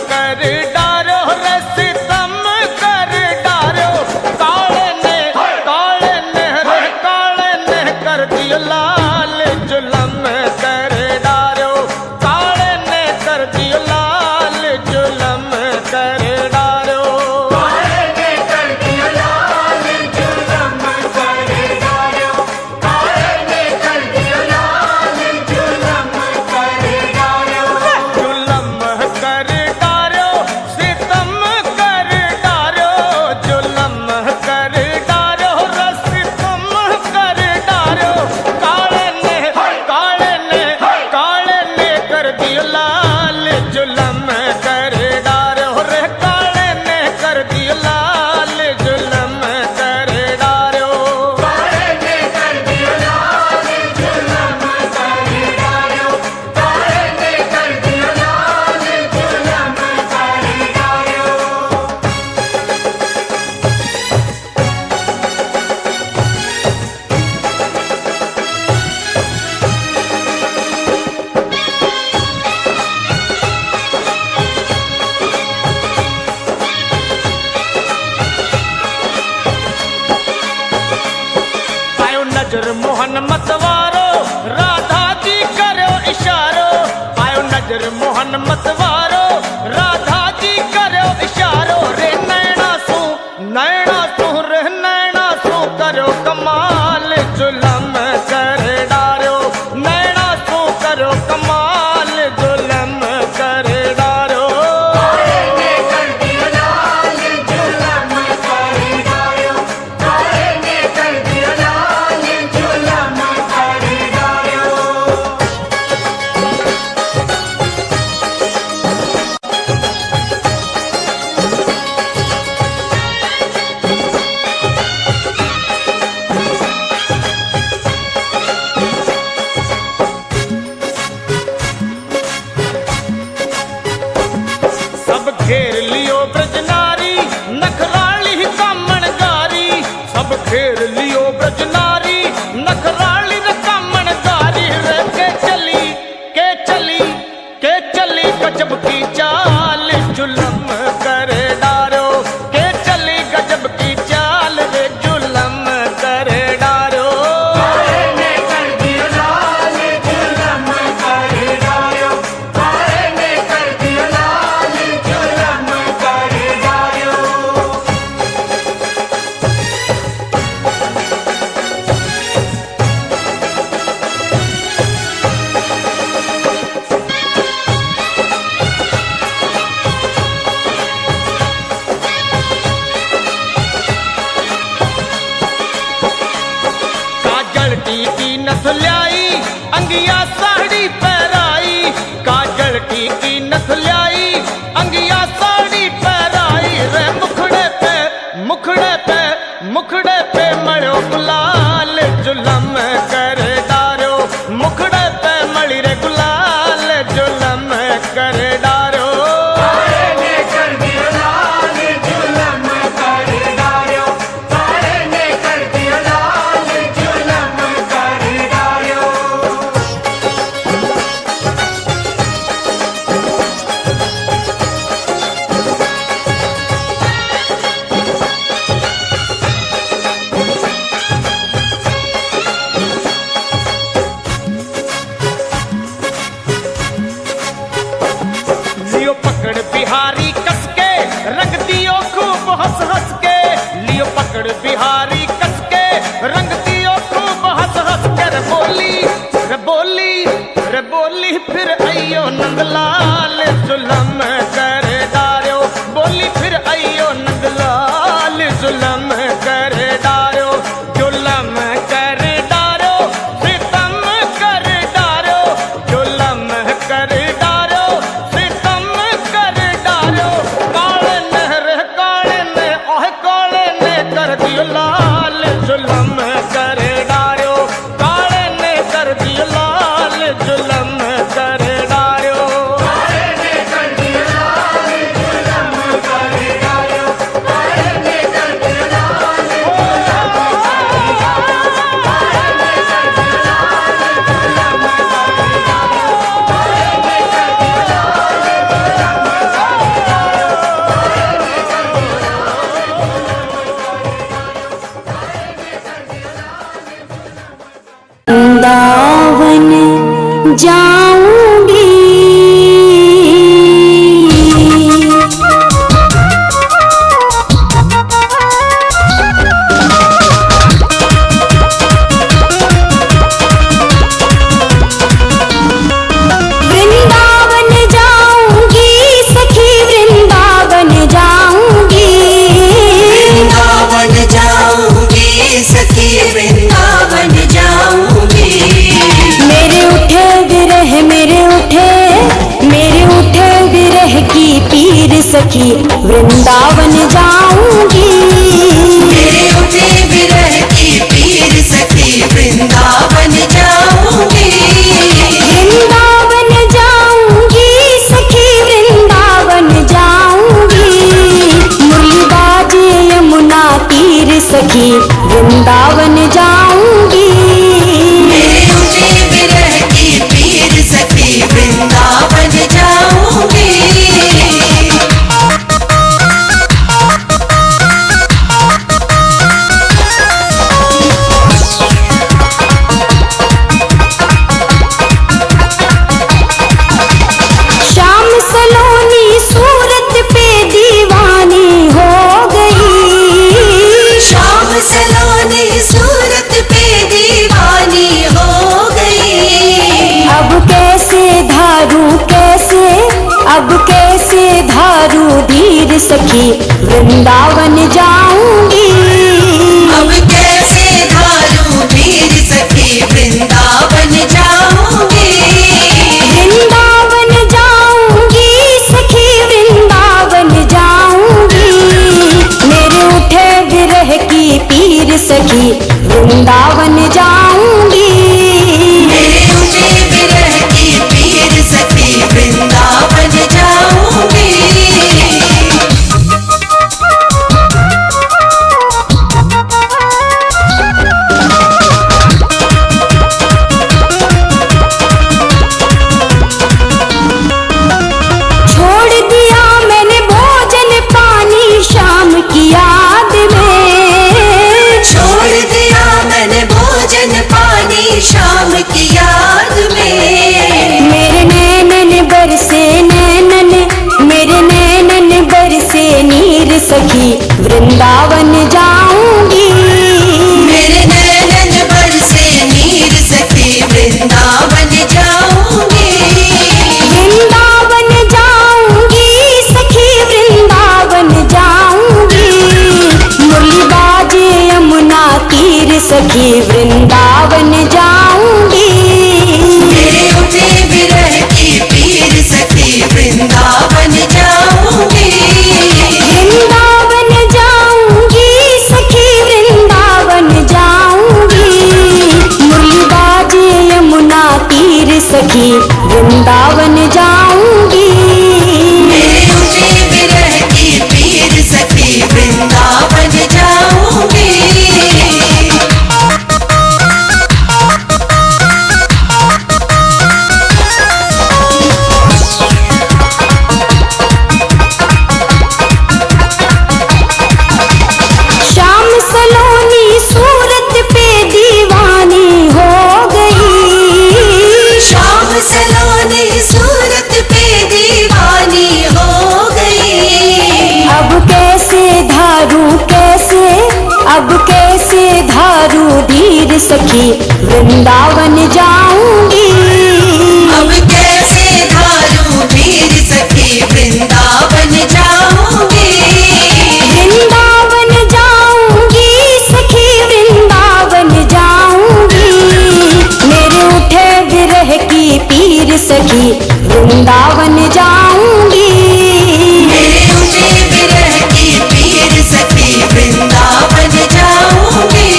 कर डारो रे सितम कर डारो काले ने रे काले ने कर दियो लाल जुलम कर डारो काले ने कर दियो लाल जुलम कर डारो मोहन मतवारो राधा जी करो इशारो आयो नजर मोहन मतवारो राधा जी करो इशारो रे नैना सू रे नैना सू करो कमाल जुलम कर डारो नैना सू करो कमाल जुलम कर डारो घेर लियो ब्रजनारी नखराली कामण गारी सब घेर लियो ब्रजनारी नखराली कामण गारी रे के चली गजब की चाल जुलम कर डारो के चली गजब की चाल रे जुलम कर डारो की नथ ल्याई अंगिया साड़ी पहराई काजल की नथ ल्याई अंगिया साड़ी पहराई रे मुखड़े पे मड़ो गुलाल जुलम कर डारो मुखड़े पे मड़ी रे गुलाल जुलम कर डारो बिहारी कसके रंग दियो खूब हंस हंस के लियो पकड़ बिहारी कसके रंग दियो खूब हंस हंस के रे बोली फिर अयो नंदलाल जुलम कर डारो बोली फिर अयो नंदलाल जुलम कर डारो जुलम कर डारो सितम कर डारो जुलम कर डारो सितम कर डारो काले ने कर दियो लाल जुलम कर डारो काले ने कर दियो लाल जुलम कर डारो। सखी वृंदावन जाऊंगी। मेरे उठे विरह की पीर सखी वृंदावन जाऊंगी। वृंदावन जाऊंगी सखी वृंदावन जाऊंगी। मुरली बाजे यमुना तीर सखी वृंदावन जाऊंगी। मेरे उठे विरह की पीर सखी वृंदावन जाऊंगी। श्याम सलोनी सूरत पे दीवानी हो गई। श्याम सलोनी सूरत पे दीवानी हो गई। अब कैसे धारू धीर सखी वृंदावन जाऊंगी। अब कैसे धारू धीर सखी वृंदावन जाऊंगी। वृंदावन जाऊंगी सखी वृंदावन जाऊंगी। मेरे उठे विरह की पीर सखी वृंदावन जाऊंगी। मेरे उठे विरह की पीर सखी वृंदावन जाऊंगी। छोड़ दिया मैंने भोजन पानी शाम की याद में। छोड़ दिया मैंने भोजन पानी शाम की याद में। मेरे नैनन बरसे नीर सखी वृंदावन जाऊंगी। मेरे नैनन बरसे नीर सखी वृंदावन जाऊंगी। वृंदावन जाऊंगी सखी वृंदावन जाऊंगी। मुरली बाजे यमुना तीर सखी वृंदावन जाऊंगी। मेरे उठे विरह की पीर सखी वृंदावन जाऊंगी। वृंदावन जाऊंगी सखी वृंदावन जाऊंगी। मुरली बाजे यमुना तीर सखी वृंदावन जाऊंगी। मेरे उठे विरह की पीर सखी वृंदावन जाऊंगी। श्याम सलोनी सूरत पे दीवानी हो गई। श्याम सलोनी सूरत पे दीवानी हो गई। अब कैसे धारू धीर सखी वृंदावन जाऊंगी। अब कैसे धारू धीर सखी वृंदावन जाऊंगी। वृंदावन जाऊंगी सखी वृंदावन जाऊंगी। मेरे उठे विरह की पीर सखी वृंदावन जाऊंगी। मेरे उठे विरह की पीर सखी वृंदावन जाऊंगी।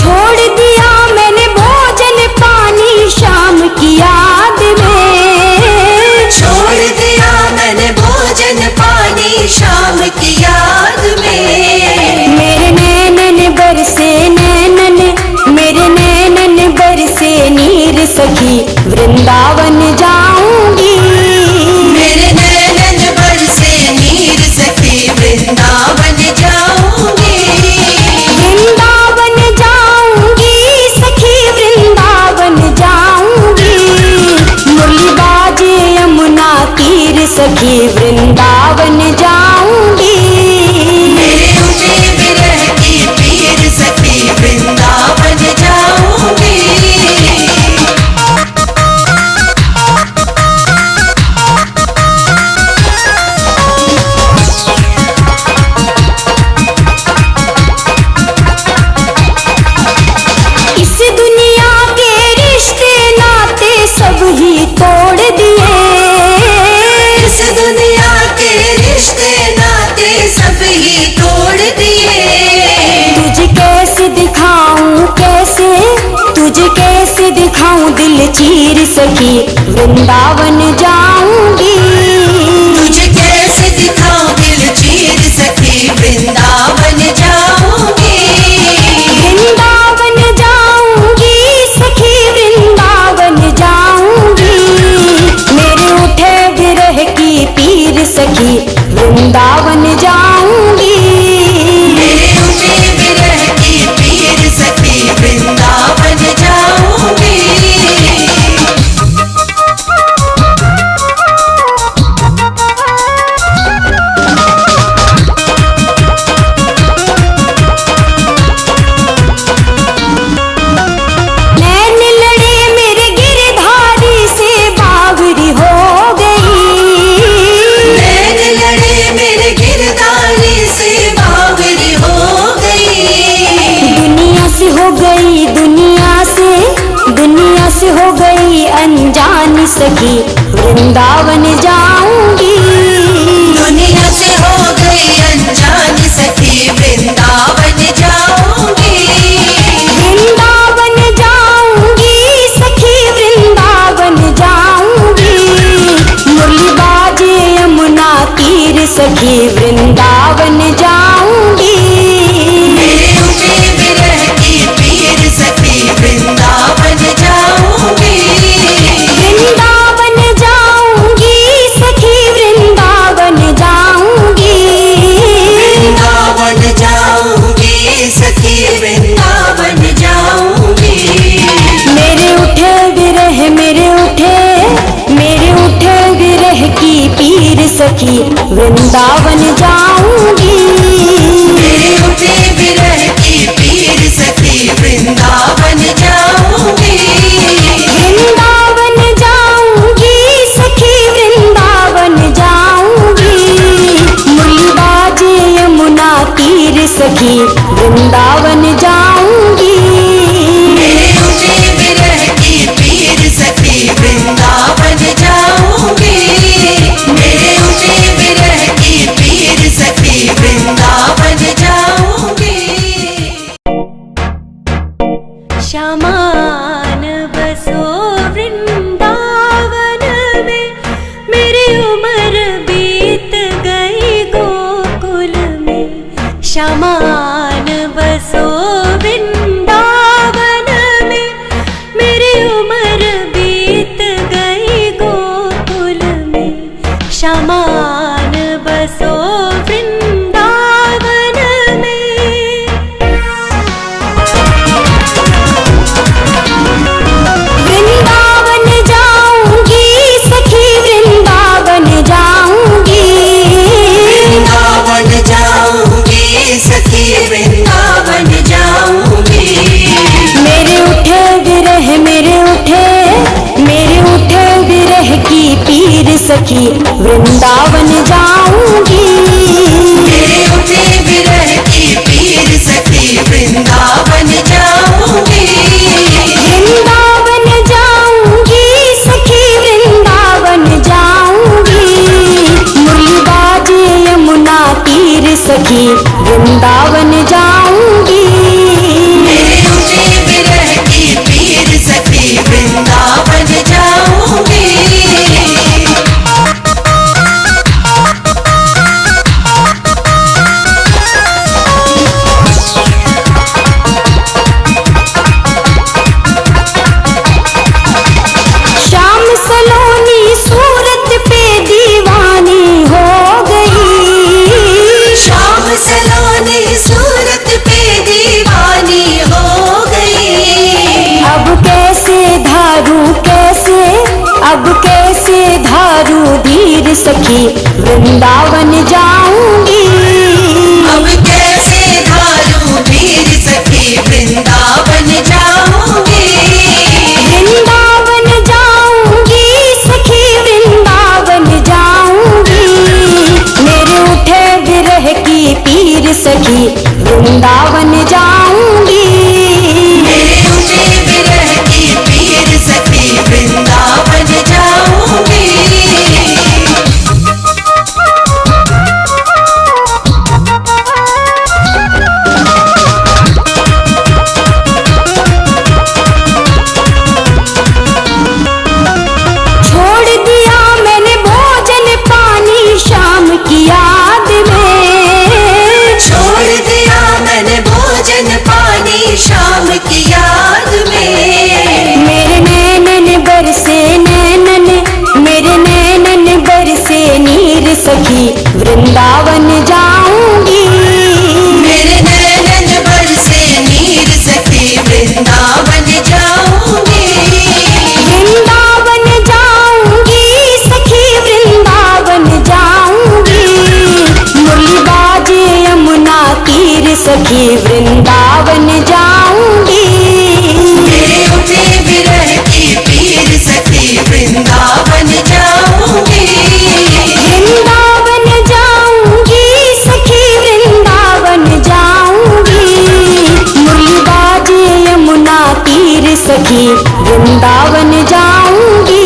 छोड़ दिया मैंने भोजन पानी शाम की याद में। छोड़ दिया मैंने भोजन पानी शाम की याद में। मेरे नैनन बरसे नीर सखी वृंदावन जाऊंगी। मेरे नैनन बरसे नीर सखी वृंदावन जाऊंगी। वृंदावन जाऊंगी सखी वृंदावन जाऊंगी। मुरली बाजे यमुना तीर सखी वृंदावन जाऊंगी। मेरे उठे विरह की पीर सखी वृंदावन जाऊंगी। वृंदावन जाऊंगी। तुझे कैसे दिखाऊं दिल चीर सखी वृंदावन जाऊंगी। वृंदावन जाऊंगी सखी वृंदावन जाऊंगी। मेरे उठे विरह की पीर सखी वृंदावन जाऊंगी। मेरे उठे विरह की पीर सखी वृंदावन जाऊंगी। नैन लड़े मेरे गिरधारी से बावरी हो गई। नैन लड़े मेरे गिरधारी से बावरी हो गई। दुनिया से हो गई दुनिया से हो गई अनजान सखी वृंदावन जाऊंगी। दुनिया से हो गई अनजान सखी वृंदावन जाऊंगी। वृंदावन जाऊंगी सखी वृंदावन जाऊंगी। मुरली बाजे यमुना तीर सखी वृंदावन जाऊंगी। मेरे उठे विरह की पीर सखी वृंदावन जाऊंगी। वृंदावन जाऊंगी सखी वृंदावन जाऊंगी। वृंदावन जाऊंगी सखी वृंदावन जाऊंगी। मेरे उठे विरह की पीर सखी वृंदावन जाऊंगी। मेरे उठे विरह की पीर सखी वृंदावन जाऊंगी। वृंदावन जाऊंगी सखी वृंदावन जाऊंगी। मुरली बाजे यमुना तीर सखी वृंदावन जाऊंगी। मेरे उठे विरह की पीर सखी वृंदावन जाऊंगी। मेरे उठे विरह की पीर सखी वृंदावन जाऊंगी। श्यामान बसो वृंदावन में, मेरी उम्र बीत गई गोकुल में। श्यामान बसो वृंदावन में, मेरी उम्र बीत गई गोकुल में। श्यामान बसो वृंदावन में। वृंदावन जाऊंगी सखी वृंदावन जाऊंगी। वृंदावन जाऊंगी सखी वृंदावन जाऊंगी। मेरे उठे विरह की पीर सखी वृंदावन जाऊंगी। मेरे उठे विरह की पीर सखी वृंदावन जाऊंगी। वृंदावन जाऊंगी सखी वृंदावन जाऊंगी। मुरली बाजे यमुना तीर सखी वृंदावन जाऊंगी। मेरे उठे विरह की पीर सखी वृंदावन जाऊंगी। श्याम सलोनी सूरत पे दीवानी हो गई। शाम सलोनी सूरत पे दीवानी हो गई। अब कैसे धारू धीर सखी वृंदावन जाऊंगी। अब कैसे धारू धीर सखी वृंदावन जाऊंगी। वृंदावन जाऊंगी सखी वृंदावन जाऊंगी। मेरे उठे विरह की पीर सखी वृंदावन जाऊंगी। मेरे उठे विरह की पीर सखी वृंदावन जाऊंगी। सखी वृंदावन जाऊंगी। मेरे नैनन बरसे नीर सखी वृंदावन जाऊंगी। वृंदावन जाऊंगी सखी वृंदावन जाऊंगी। मुरली बाजे यमुना तीर सखी वृंदावन जाऊंगी। मेरे उठे विरह की पीर सखी वृंदावन जाऊंगी। वृंदावन जाऊंगी सखी वृंदावन जाऊंगी। मुरली बाजे यमुना तीर सखी वृंदावन जाऊंगी।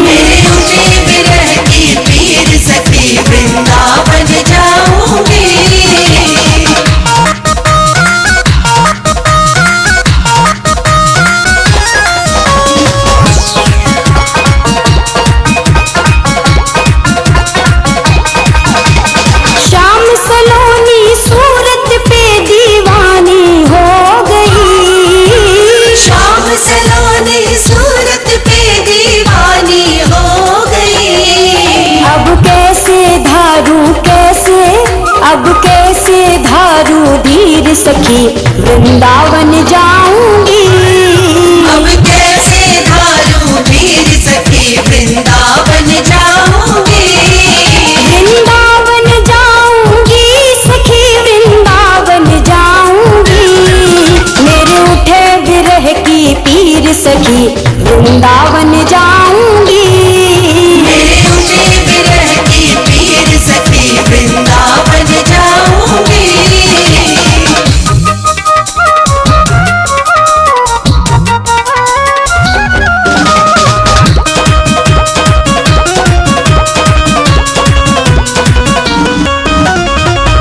मेरे उठे विरह की पीर सखी वृंदावन जाऊंगी। शाम सलोनी सूरत पे दीवानी हो गई। शाम सलोनी सूरत पे दीवानी हो गई। अब कैसे धारू धीर सखी वृंदावन जाऊंगी। अब कैसे धारू धीर सखी वृंदावन जाऊंगी। वृंदावन जाऊंगी सखी वृंदावन जाऊंगी। मेरे उठे विरह की पीर सखी वृंदावन जाऊंगी। मेरे उठे विरह की पीर सखी वृंदावन जाऊंगी।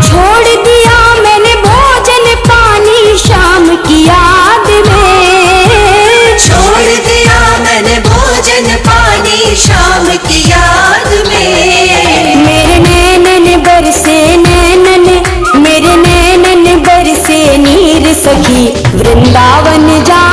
छोड़ दिया मैंने भोजन पानी शाम की याद में। छोड़ दिया मैंने भोजन पानी शाम की याद में। मेरे नैनन बरसे नीर सखी वृंदावन जा